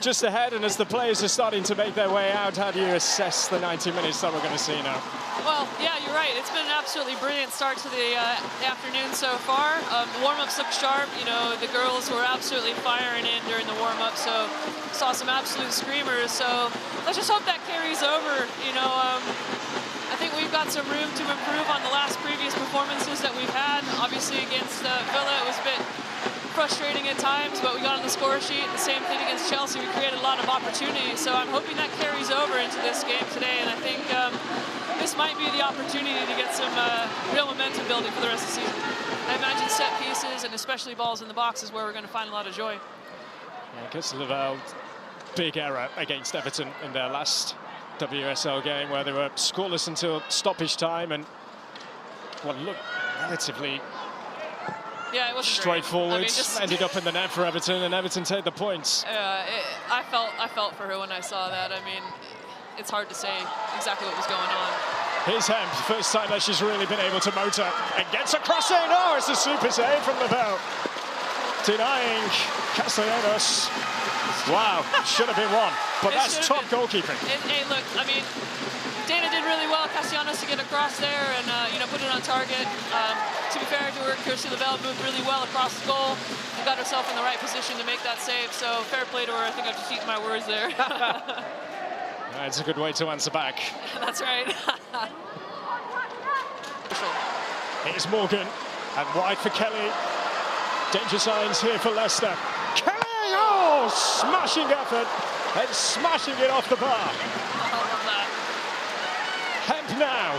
just ahead, and as the players are starting to make their way out, how do you assess the 90 minutes that we're going to see now? Well, yeah, you're right. It's been an absolutely brilliant start to the afternoon so far. The warm-ups look sharp. You know, the girls were absolutely firing in during the warm-up, so saw some absolute screamers. So let's just hope that carries over. You know, I think we've got some room to improve on the last previous performances that we've had. Obviously, against Villa, it was a bit frustrating at times, but we got on the score sheet. The same thing against Chelsea. We created a lot of opportunities, so I'm hoping that carries over into this game today, and I think this might be the opportunity to get some real momentum building for the rest of the season. I imagine set pieces and especially balls in the box is where we're going to find a lot of joy. Yeah, against Liverpool, big error against Everton in their last WSL game, where they were scoreless until stoppage time, and what looked relatively it wasn't straightforward. I mean, just ended up in the net for Everton, and Everton take the points. I felt for her when I saw that. I mean, it's hard to say exactly what was going on. Here's Hemp, first time that she's really been able to motor, and gets across it. Oh, it's a super save from the bell, denying Castellanos. Wow, should have been one, but that's top goalkeeping. Hey, look, I mean, Dana did really well, Castellanos, to get across there and you know, put it on target. To be fair to her, Kirsty Lavelle moved really well across the goal and got herself in the right position to make that save. So fair play to her. I think I've just eaten my words there. That's a good way to answer back. That's right. Here's Morgan, and wide for Kelly. Danger signs here for Leicester. Kelly, oh, smashing effort, and smashing it off the bar. I love that. Hemp now.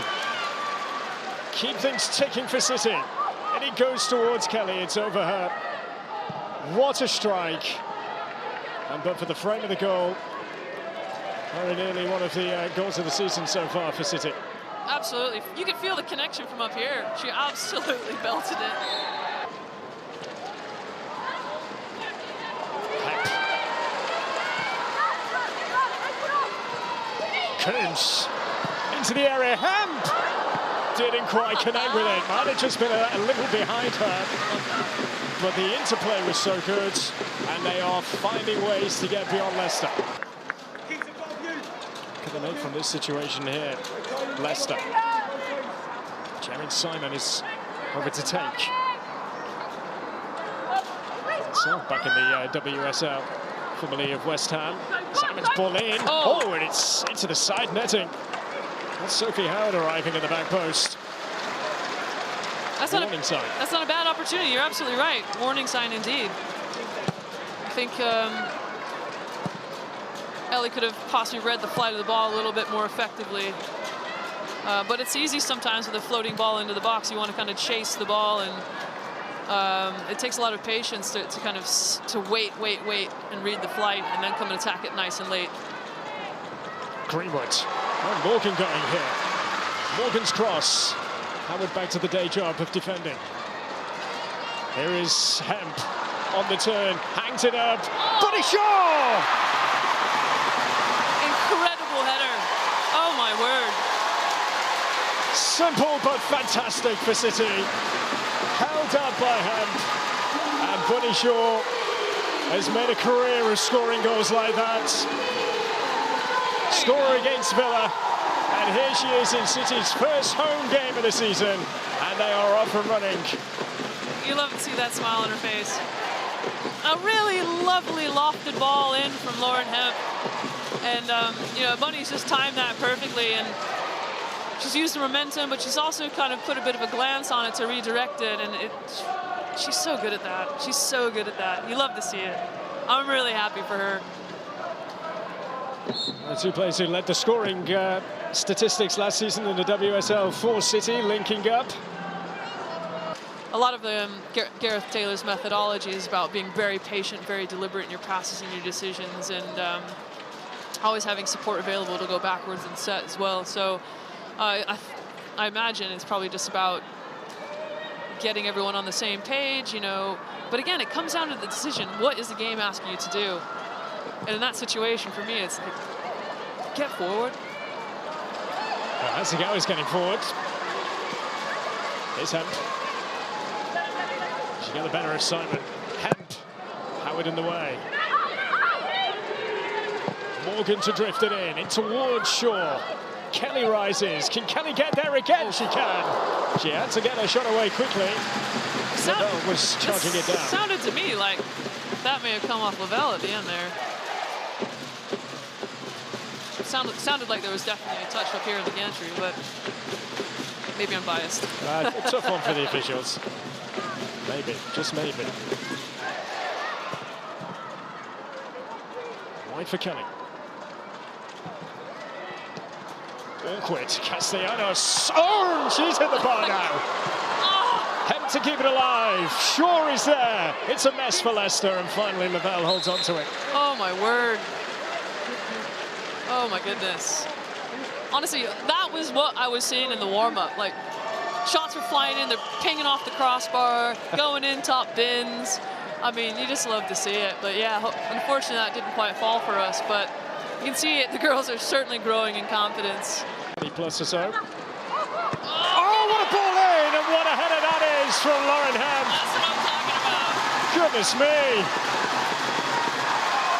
Keep things ticking for City. And he goes towards Kelly, it's over her. What a strike. And but for the frame of the goal, very nearly one of the goals of the season so far for City. Absolutely. You can feel the connection from up here. She absolutely belted it. Coons into the area. Hemp didn't quite connect with it. Might have just been a little behind her. But the interplay was so good, and they are finding ways to get beyond Leicester. What can they make from this situation here? Leicester. Jeremy Simon is over to take. So back in the WSL, formerly of West Ham. Simon's ball in. Oh, and it's into the side netting. That's Sophie Howard arriving at the back post. Warning sign. That's not a bad opportunity. You're absolutely right. Warning sign indeed. I think Ellie could have possibly read the flight of the ball a little bit more effectively. But it's easy sometimes with a floating ball into the box. You want to kind of chase the ball, and it takes a lot of patience to kind of wait, and read the flight, and then come and attack it nice and late. Greenwood. Oh, Morgan going here. Morgan's cross. Howard back to the day job of defending. Here is Hemp on the turn, hangs it up. Body shot! Incredible header. Oh my word. Simple but fantastic for City. Held up by Hemp. And Bunny Shaw has made a career of scoring goals like that. Scorer against Villa. And here she is in City's first home game of the season. And they are off and running. You love to see that smile on her face. A really lovely lofted ball in from Lauren Hemp. And, you know, Bunny's just timed that perfectly. And she's used the momentum, but she's also kind of put a bit of a glance on it to redirect it. And she's so good at that. She's so good at that. You love to see it. I'm really happy for her. The two players who led the scoring statistics last season in the WSL for City linking up. A lot of Gareth Taylor's methodology is about being very patient, very deliberate in your passes and your decisions, and always having support available to go backwards and set as well. So I imagine it's probably just about getting everyone on the same page, you know. But again, it comes down to the decision. What is the game asking you to do? And in that situation, for me, it's like, get forward. Well, Hasegawa's getting forward. Here's Hemp. She got the better of Simon. Hemp. Howard in the way. Morgan to drift it in towards Shaw. Kelly rises. Can Kelly get there again? She can. She had to get her shot away quickly. Lavelle was charging it down. Sounded to me like that may have come off Lavelle at the end there. It sounded like there was definitely a touch up here in the gantry, but maybe I'm biased. A tough one for the officials. Maybe, just maybe. Wide for Kelly. Awkward. Castellanos. Oh, she's hit the bar now. Hem to keep it alive. Shaw is there. It's a mess for Leicester, and finally Lavelle holds on to it. Oh my word. Oh my goodness. Honestly, that was what I was seeing in the warm-up. Like, shots were flying in, they're pinging off the crossbar, going in top bins. I mean, you just love to see it. But yeah, unfortunately that didn't quite fall for us, but you can see it, the girls are certainly growing in confidence. Plus or so. Oh, what a ball in, and what a header that is from Lauren Ham. That's what I'm talking about. Goodness me.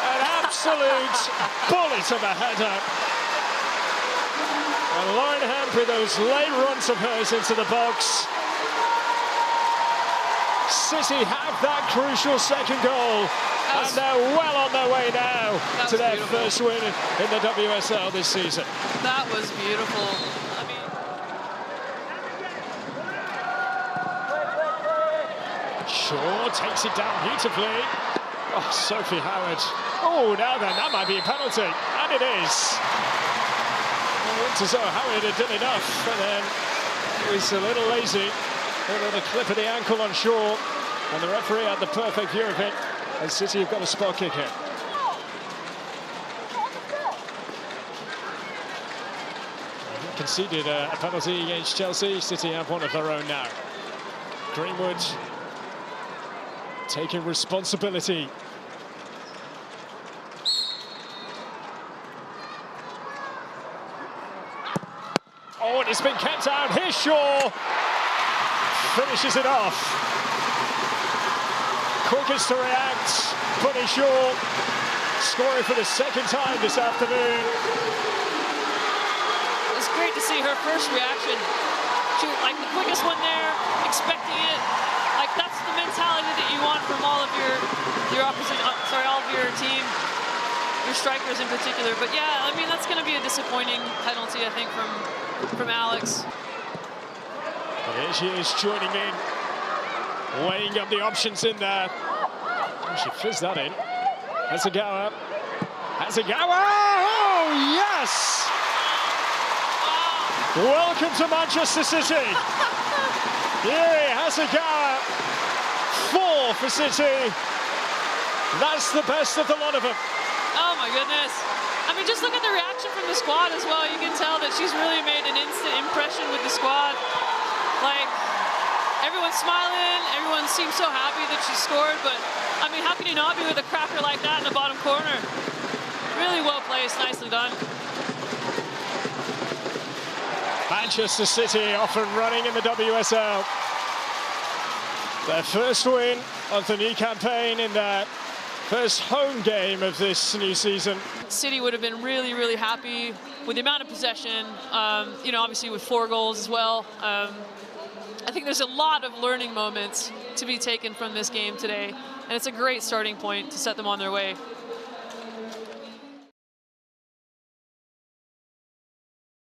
An absolute bullet of a header. And Lauren Ham with those late runs of hers into the box. City have that crucial second goal. And they're well on their way now to their first win in the WSL this season. That was beautiful. I mean, Shaw takes it down beautifully. Oh, Sophie Howard. Oh, now then, that might be a penalty. And it is. It looked as though Howard had done enough, but then it was a little lazy. A little clip of the ankle on Shaw. And the referee had the perfect view of it. And City have got a spot kick here. Conceded a penalty against Chelsea. City have one of their own now. Greenwood taking responsibility. Oh, and it's been kept out. Here's Shaw. Finishes it off. Quickest to react, Bunny Shaw, scoring for the second time this afternoon. It's great to see her first reaction. She, like, the quickest one there, expecting it. Like, that's the mentality that you want from all of your opposite, all of your team, your strikers in particular. But yeah, I mean, that's going to be a disappointing penalty, I think, from Alex. But here she is joining in. Weighing up the options in there. Oh, she fizzed that in. Hasegawa. Hasegawa! Oh, yes! Welcome to Manchester City. Yuri Hasegawa. 4 for City. That's the best of the lot of them. Oh, my goodness. I mean, just look at the reaction from the squad as well. You can tell that she's really made an instant impression with the squad. Like, everyone's smiling, everyone seems so happy that she scored, but I mean, how can you not be with a cracker like that in the bottom corner? Really well placed, nicely done. Manchester City off and running in the WSL. Their first win of the new campaign in their first home game of this new season. City would have been really, really happy with the amount of possession, you know, obviously with 4 goals as well. I think there's a lot of learning moments to be taken from this game today, and it's a great starting point to set them on their way.